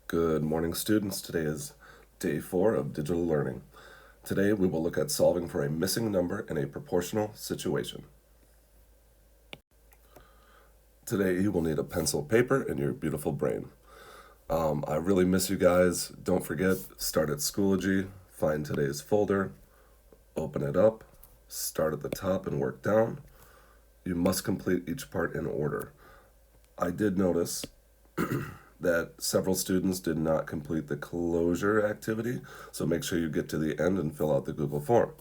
Good morning, students. Today is day 4 of digital learning. Today we will look at solving for a missing number in a proportional situation. Today you will need a pencil, paper, and your beautiful brain. I really miss you guys. Don't forget, start at Schoology, find today's folder, open it up, start at the top and work down. You must complete each part in order. I did notice that several students did not complete the closure activity, so make sure you get to the end and fill out the Google form.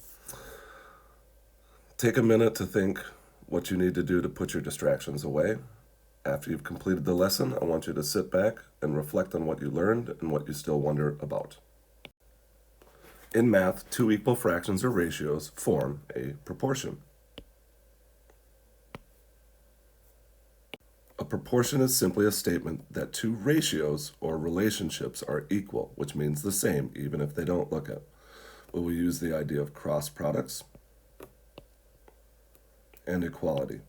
Take a minute to think what you need to do to put your distractions away. After you've completed the lesson, I want you to sit back and reflect on what you learned and what you still wonder about. In math, two equal fractions or ratios form a proportion. A proportion is simply a statement that two ratios or relationships are equal, which means the same even if they don't look it. We will use the idea of cross products and equality.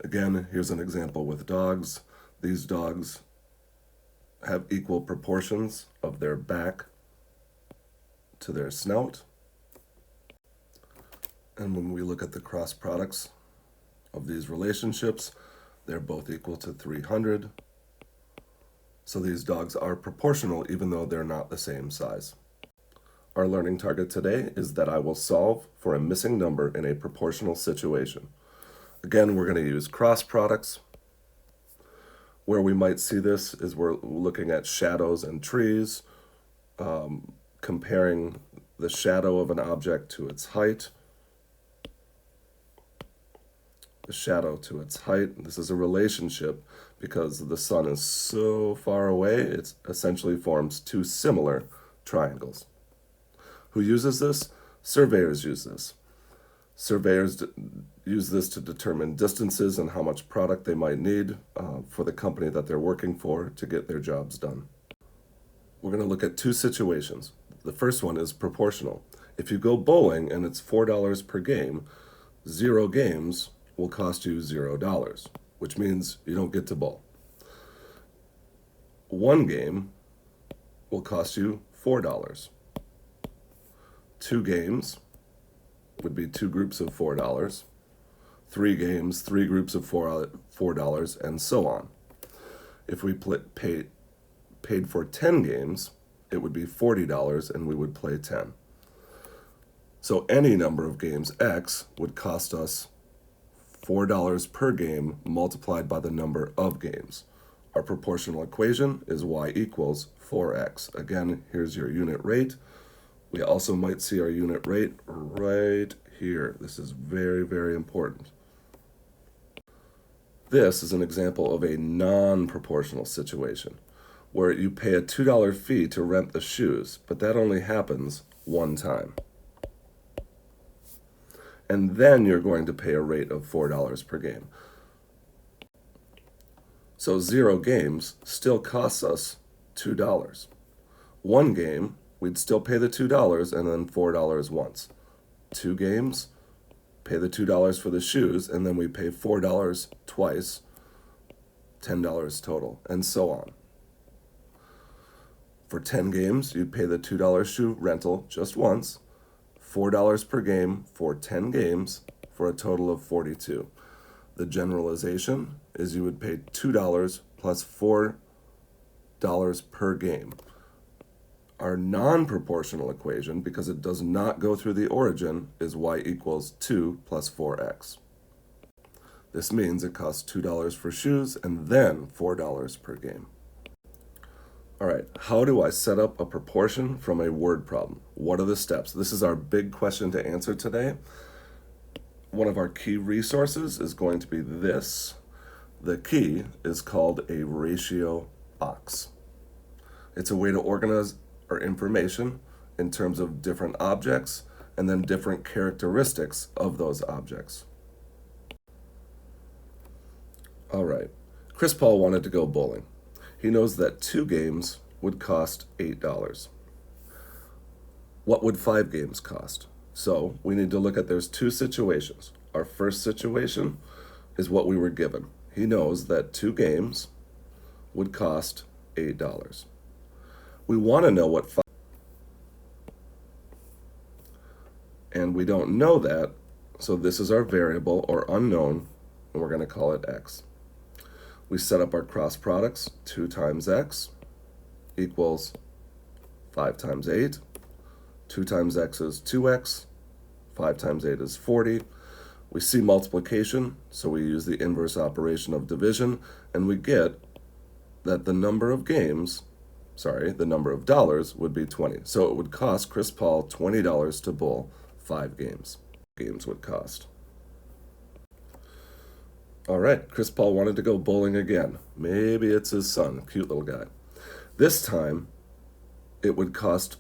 Again, here's an example with dogs. These dogs have equal proportions of their back to their snout. And when we look at the cross products of these relationships, they're both equal to 300. So these dogs are proportional even though they're not the same size. Our learning target today is that I will solve for a missing number in a proportional situation. Again, we're going to use cross products. Where we might see this is we're looking at shadows and trees, comparing the shadow of an object to its height. The shadow to its height. This is a relationship because the sun is so far away, it essentially forms two similar triangles. Who uses this? Surveyors use this. Surveyors use this to determine distances and how much product they might need for the company that they're working for to get their jobs done. We're going to look at two situations. The first one is proportional. If you go bowling and it's $4 per game, 0 games will cost you $0, which means you don't get to bowl. 1 game will cost you $4. 2 games would be 2 groups of $4. 3 games, 3 groups of $4, and so on. If we paid for 10 games, it would be $40 and we would play 10. So any number of games X would cost us $4 per game multiplied by the number of games. Our proportional equation is y equals 4x. Again, here's your unit rate. We also might see our unit rate right here. This is very, very important. This is an example of a non-proportional situation where you pay a $2 fee to rent the shoes, but that only happens one time. And then you're going to pay a rate of $4 per game. So 0 games still costs us $2. 1 game, we'd still pay the $2 and then $4 once. 2 games, pay the $2 for the shoes, and then we pay $4 twice, $10 total, and so on. For 10 games, you'd pay the $2 shoe rental just once, $4 per game for 10 games for a total of 42. The generalization is you would pay $2 plus $4 per game. Our non-proportional equation, because it does not go through the origin, is y equals 2 plus 4x. This means it costs $2 for shoes and then $4 per game. All right, how do I set up a proportion from a word problem? What are the steps? This is our big question to answer today. One of our key resources is going to be this. The key is called a ratio box. It's a way to organize our information in terms of different objects and then different characteristics of those objects. All right, Chris Paul wanted to go bowling. He knows that 2 games would cost $8. What would 5 games cost? So we need to look at there's 2 situations. Our first situation is what we were given. He knows that 2 games would cost $8. We want to know what 5, and we don't know that, so this is our variable or unknown, and we're going to call it x. We set up our cross products. 2 times x equals 5 times 8. 2 times x is 2x. 5 times 8 is 40. We see multiplication, so we use the inverse operation of division, and we get that the number of dollars would be 20. So it would cost Chris Paul $20 to bowl 5 games. Games would cost. All right, Chris Paul wanted to go bowling again. Maybe it's his son, cute little guy. This time, it would cost,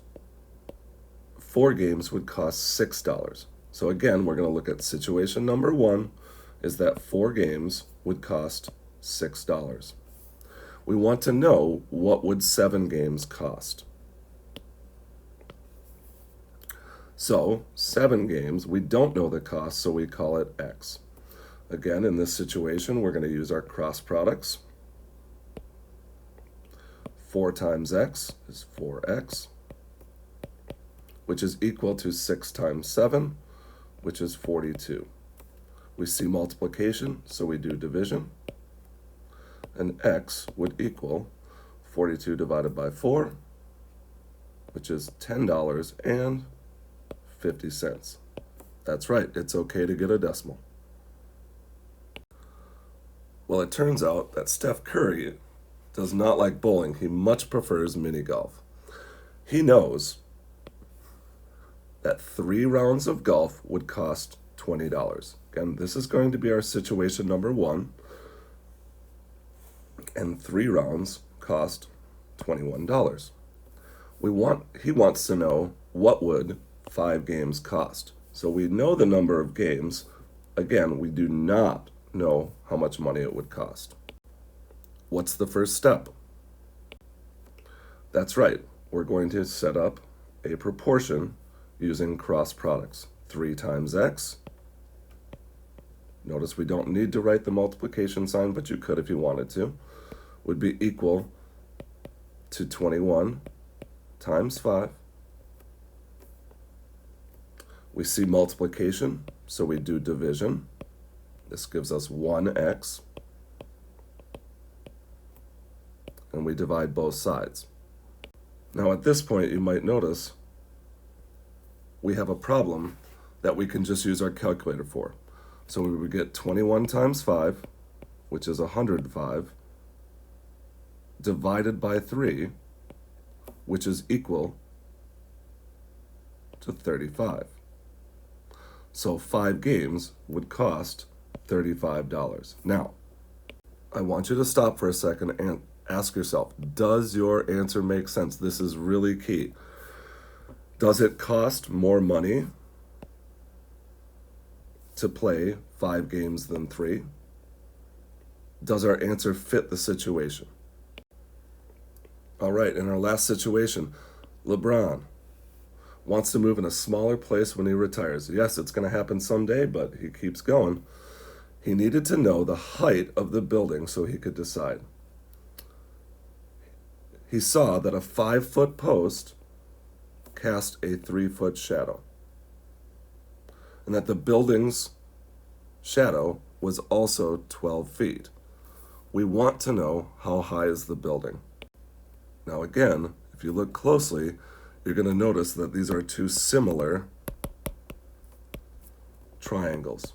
4 games would cost $6. So again, we're going to look at situation number 1, is that 4 games would cost $6. We want to know what would 7 games cost. So 7 games, we don't know the cost, so we call it x. Again, in this situation, we're going to use our cross products. 4 times x is 4x, which is equal to 6 times 7, which is 42. We see multiplication, so we do division. And x would equal 42 divided by 4, which is $10.50. That's right, it's okay to get a decimal. Well, it turns out that Steph Curry does not like bowling. He much prefers mini golf. He knows that 3 rounds of golf would cost $20. Again, this is going to be our situation number 1. And 3 rounds cost $21. He wants to know what would 5 games cost. So we know the number of games. Again, we do not know how much money it would cost. What's the first step? That's right. We're going to set up a proportion using cross products. 3 times x. Notice we don't need to write the multiplication sign, but you could if you wanted to. Would be equal to 21 times 5. We see multiplication, so we do division. This gives us 1x. And we divide both sides. Now at this point, you might notice we have a problem that we can just use our calculator for. So we would get 21 times 5, which is 105, divided by 3, which is equal to 35. So 5 games would cost $35. Now, I want you to stop for a second and ask yourself, does your answer make sense? This is really key. Does it cost more money to play 5 games than 3? Does our answer fit the situation? All right, in our last situation, LeBron wants to move in a smaller place when he retires. Yes, it's going to happen someday, but he keeps going. He needed to know the height of the building so he could decide. He saw that a 5-foot post cast a 3-foot shadow, and that the building's shadow was also 12 feet. We want to know how high is the building. Now again, if you look closely, you're going to notice that these are 2 similar triangles.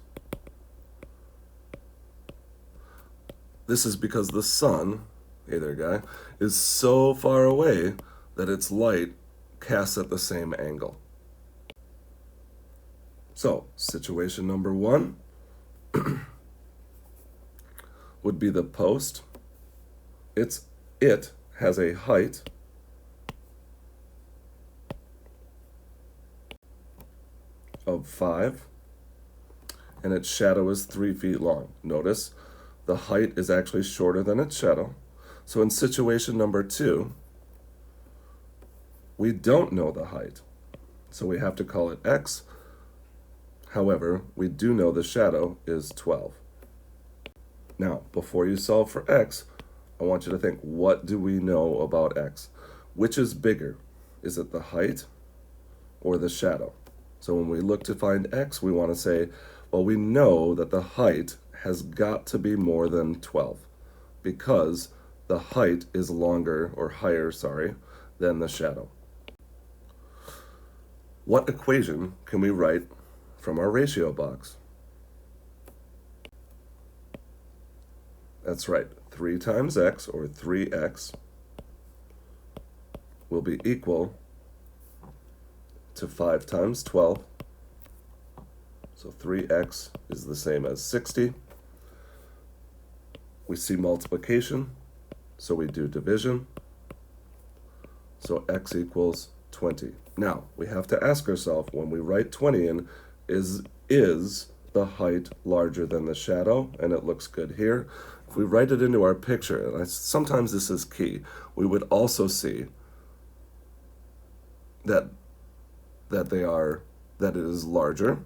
This is because the sun, hey there guy, is so far away that its light casts at the same angle. So, situation number 1 would be the post. It has a height of 5, and its shadow is 3 feet long. Notice the height is actually shorter than its shadow. So in situation number 2, we don't know the height, so we have to call it x. However, we do know the shadow is 12. Now, before you solve for x, I want you to think, what do we know about x? Which is bigger? Is it the height or the shadow? So when we look to find x, we want to say, well, we know that the height has got to be more than 12 because the height is longer or higher, than the shadow. What equation can we write from our ratio box? That's right, 3 times x, or 3x, will be equal to 5 times 12. So 3x is the same as 60. We see multiplication, so we do division. So x equals 20. Now, we have to ask ourselves, when we write 20 in, is the height larger than the shadow? And it looks good here. If we write it into our picture, and sometimes this is key, we would also see that it is larger.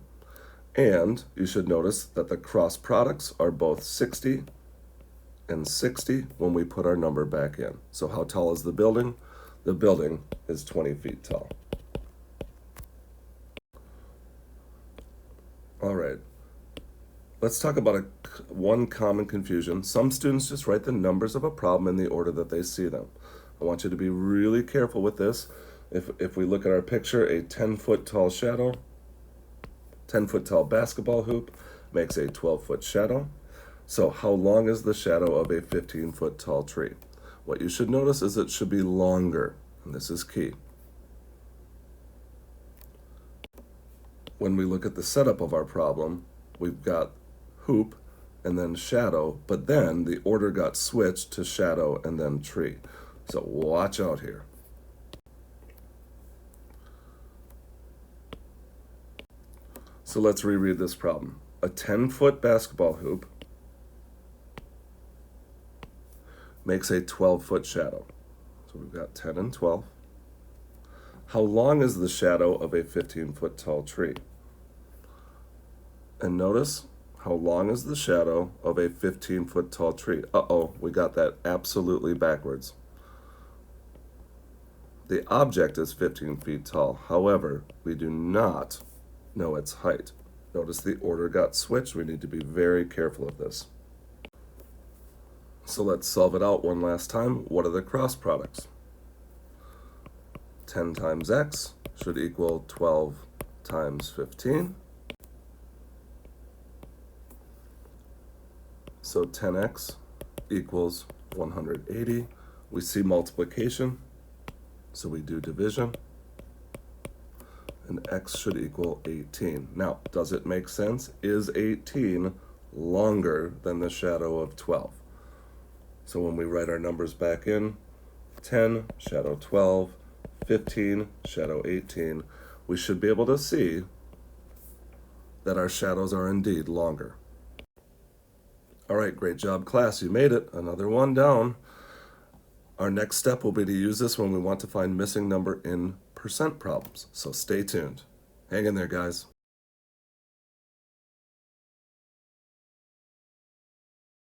And you should notice that the cross products are both 60 and 60 when we put our number back in. So how tall is the building? The building is 20 feet tall. All right, let's talk about one common confusion. Some students just write the numbers of a problem in the order that they see them. I want you to be really careful with this. If we look at our picture, a 10-foot tall shadow, 10-foot tall basketball hoop makes a 12-foot shadow. So how long is the shadow of a 15-foot tall tree? What you should notice is it should be longer, and this is key. When we look at the setup of our problem, we've got hoop and then shadow, but then the order got switched to shadow and then tree. So watch out here. So let's reread this problem. A 10-foot basketball hoop makes a 12-foot shadow. So we've got 10 and 12. How long is the shadow of a 15-foot tall tree? And notice, how long is the shadow of a 15-foot tall tree? Uh-oh, we got that absolutely backwards. The object is 15 feet tall. However, we do not know its height. Notice the order got switched. We need to be very careful of this. So let's solve it out one last time. What are the cross products? 10 times x should equal 12 times 15. So 10x equals 180. We see multiplication, so we do division. And x should equal 18. Now, does it make sense? Is 18 longer than the shadow of 12? So when we write our numbers back in, 10, shadow 12, 15, shadow 18, we should be able to see that our shadows are indeed longer. All right, great job, class. You made it. Another one down. Our next step will be to use this when we want to find missing number in percent problems. So stay tuned. Hang in there, guys.